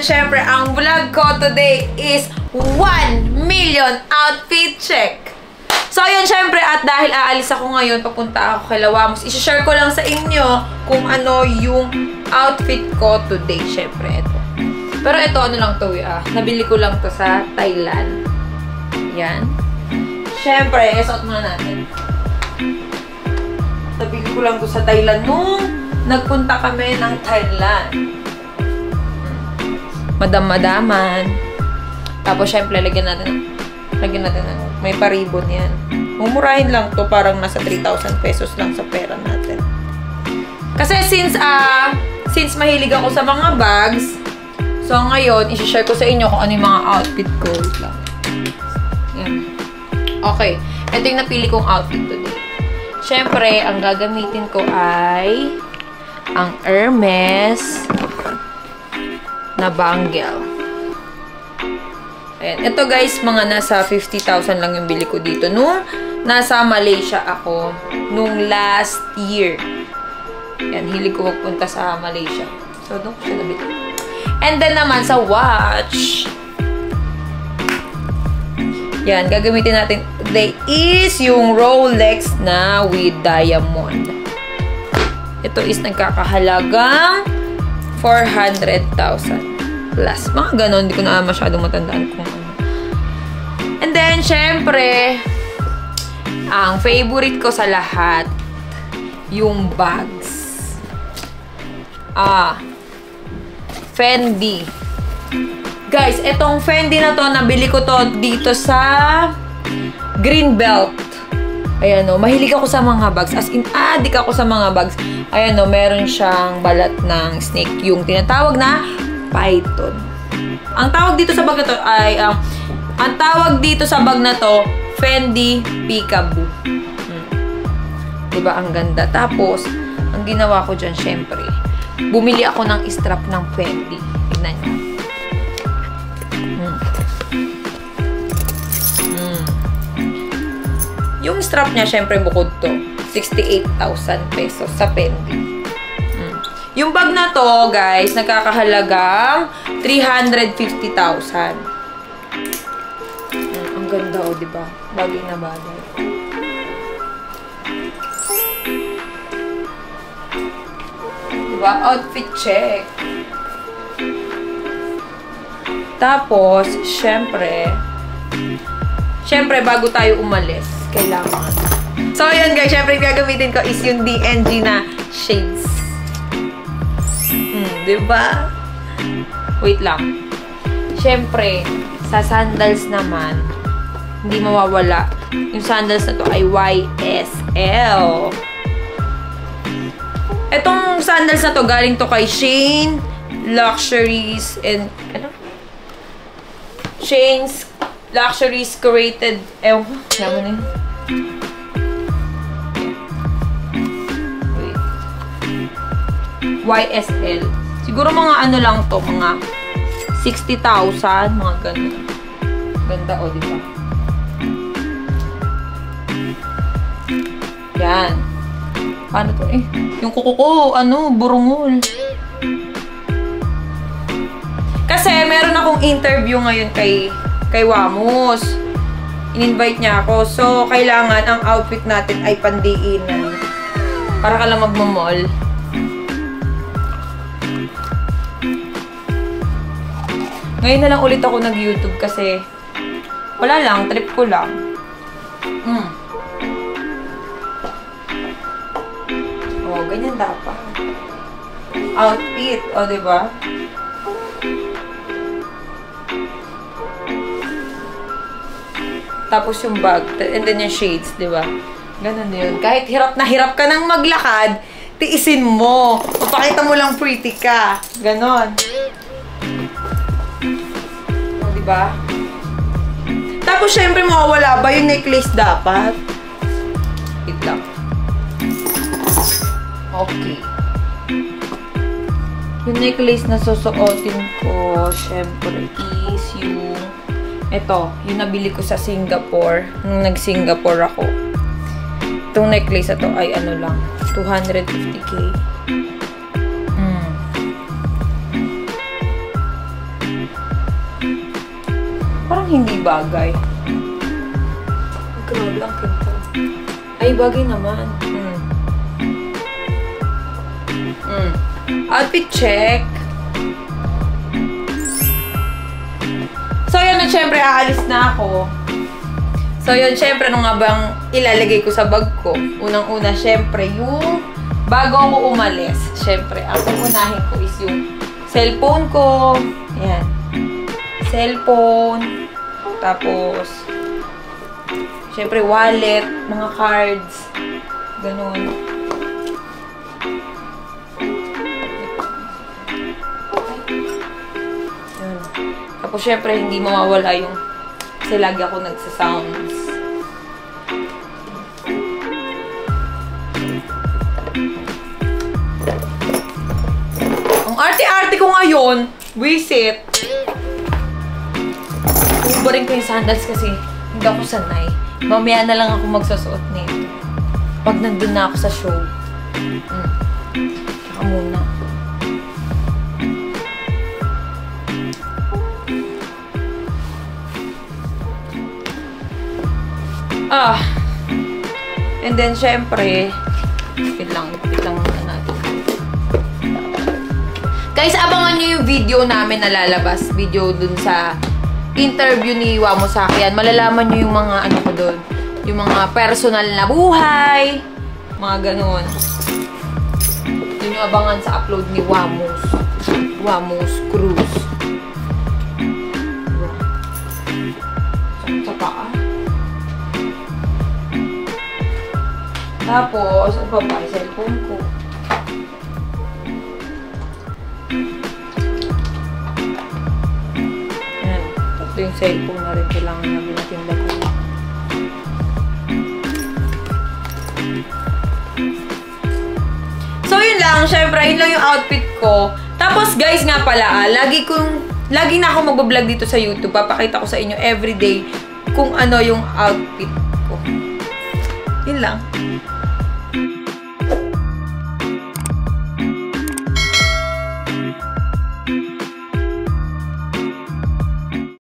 syempre, ang vlog ko today is 1 million outfit check. So, yun, syempre, at dahil aalis ako ngayon, papunta ako kay Lawamos, isi-share ko lang sa inyo kung ano yung outfit ko today. Syempre, ito. Pero ito, ano lang to, nabili ko lang to sa Thailand. Yan. Syempre, isuot muna natin. Nabili ko lang to sa Thailand nung nagpunta kami ng Thailand. Madam-madaman. Tapos, syempre, lagyan natin ng may paribon yan. Mumurahin lang to, parang nasa 3,000 pesos lang sa pera natin. Kasi since mahilig ako sa mga bags, so ngayon, isi-share ko sa inyo kung ano yung mga outfit ko. Wait lang. Yan. Okay. Ito yung napili kong outfit today. Syempre, ang gagamitin ko ay ang Hermes na bangle. Ayan. Ito guys, mga nasa 50,000 lang yung bili ko dito. Nung nasa Malaysia ako, nung last year. Ayan, hilig ko magpunta sa Malaysia. So, doon ko siya nabili. And then naman sa watch. Yan, gagamitin natin today is yung Rolex na with diamond. Ito is nagkakahalagang 400,000 plus. Mga ganon, hindi ko na masyadong matandaan kung ano. And then, syempre, ang favorite ko sa lahat, yung bags. Fendi. Guys, etong Fendi na to, nabili ko to dito sa Greenbelt. Ayan o, mahilig ako sa mga bags. As in, adik ako sa mga bags. Ayan o, meron siyang balat ng snake. Yung tinatawag na python. Ang tawag dito sa bag na to ay, ang tawag dito sa bag na to, Fendi Peekaboo. Diba, ang ganda. Tapos, ang ginawa ko dyan, syempre, bumili ako ng strap ng Fendi. Tignan nyo. Yung strap niya, syempre, bukod to. 68,000 pesos sa Fendi. Yung bag na to, guys, nagkakahalagang 350,000. Ang ganda, o, diba? Bagay na bagay. Diba? Outfit check. Tapos, syempre, bago tayo umalis, kailangan. So, yun guys, syempre, gagamitin ko is yung DNG na shades. Diba? Wait lang. Syempre, sa sandals naman, hindi mawawala. Yung sandals na to ay YSL. Etong sandals na to, galing to kay Shane Luxuries and, ano? Shane's Luxuries Curated, naman yun. YSL. Siguro mga ano lang to, mga 60,000, mga ganun. Ganda, o, diba? Yan. Paano to? Yung kuko ko, burungol. Kasi, meron akong interview ngayon kay Wamos. In-invite niya ako. So, kailangan ang outfit natin ay pandiinan. Para ka lang magmamall. Ngayon na lang ulit ako nag-YouTube kasi wala lang, trip ko lang. Oh, ganyan dapat. Outfit, oh, diba? Tapos yung bag, and then yung shades, diba? Ganun yun. Kahit hirap na hirap ka nang maglakad, tiisin mo. Papakita mo lang pretty ka. Ganon. Diba? Tapos, syempre, mawawala ba yung necklace dapat? Wait lang. Okay. Yung necklace na susuotin ko, syempre, is yung yung nabili ko sa Singapore. Nung nag-Singapore ako. Itong necklace na to ay ano lang, 250K. hindi bagay. Grabe, ang kinta. Ay, bagay naman. Outfit check. So, yun na, syempre, aalis na ako. So, yun, syempre, nung nga bang ilalagay ko sa bag ko, unang-una, syempre, yung bago ako umalis, syempre, ang unahin ko is yung cellphone ko. Ayan. Cellphone. Tapos, syempre, wallet, mga cards. Ganun. Ayan. Tapos, syempre, hindi mawawala yung kasi lagi ako nagsasounds. Ang arte-arte ko ngayon, wisit. Ubarin ko yung sandals kasi hindi ako sanay. Mamaya na lang ako magsusuot nito. Pag nandun na ako sa show. Tsaka muna. And then, syempre, wait lang muna natin. Guys, abangan nyo yung video namin na lalabas. Video dun sa interview ni Wamo sa akin. Malalaman nyo yung mga ano ko dun. Yung mga personal na buhay. Mga ganun. Yun yung abangan sa upload ni Wamos Cruz. Sa paa. Tapos, ano pa ba? Cellphone ko. Ayan. Tapos yung cellphone na rin. Kailangan na binatinda ko. So, yun lang. Siyempre, yun lang yung outfit ko. Tapos, guys, nga pala, lagi na ako mag-vlog dito sa YouTube. Papakita ko sa inyo everyday kung ano yung outfit ko. Yun lang.